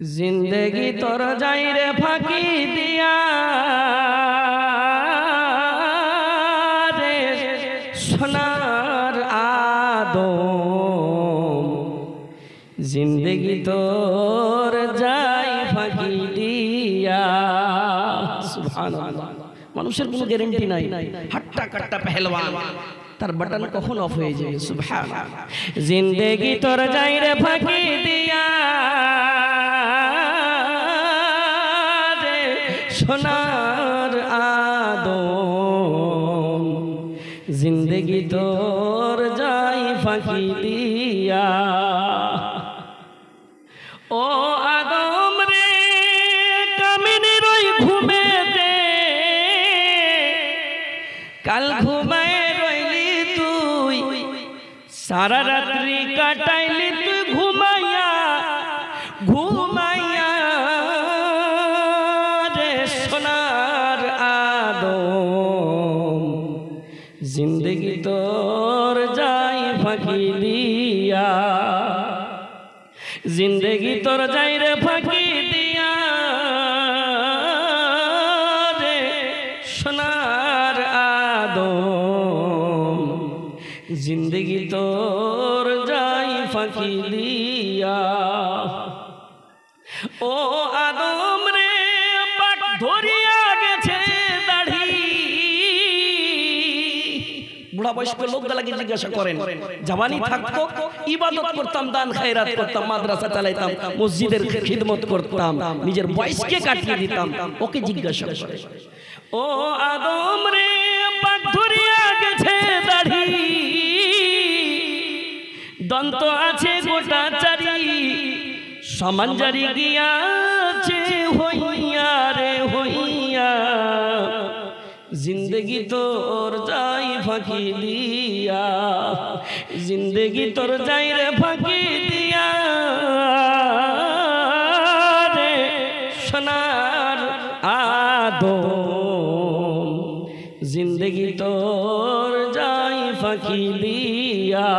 जिंदगी तोर जाई रे फाकी दिया रे सोनार आदम जिंदगी तोर जाई फाकी दिया। सुबहानाल्लाह। মানুষের কোনো গ্যারান্টি নাই, হাট্টা কাট্টা পেহলওয়ান তার বাটন কখন অফ হয়ে যাবে। সুবহানাল্লাহ। জিন্দেগি তোর যাই রে ফাঁকি দিয়া রে সোনার আদম জিন্দেগি তোর যাই ফাঁকি দিয়া। ও আদম রে কামিনীর ওই ঘুমে দে কাল ঘুমায় রইলি তুই সারা রাত্রি কাটাইলি তুই ঘুমাইয়া ঘুমাইয়া রে সোনার আদম জিন্দগি তোর যাই ফাঁকি দিয়া। जिंदगी तोर जाई रे फाঁকি দিয়া রে সোনার আদম जिंदगी तोर जाई फाঁকি দিয়া। ও আদম রে পাক ধরিয়া গেছে দাড়ি। বুড়া বয়স্ক লোকগুলাকে জিজ্ঞাসা করেন, জওয়ানি থাকতো ইবাদত করতাম, দান খায়রাত করতাম, মাদ্রাসা চালাইতাম, মসজিদের খিদমত করতাম, নিজের বয়সকে কাটিয়ে দিতাম। ওকে জিজ্ঞাসা করে, ও আদম রে পাক ধরিয়া গেছে দাড়ি, দন্ত আছে গোটা চারি, সমান জারি গিয়াছে হইয়া রে হইয়া, जिंदगी तोर जाई फाঁকি দিয়া। जिंदगी तोर जाई रे फाঁকি দিয়া রে সোনার আদম जिंदगी तोर जाई फाঁকি দিয়া।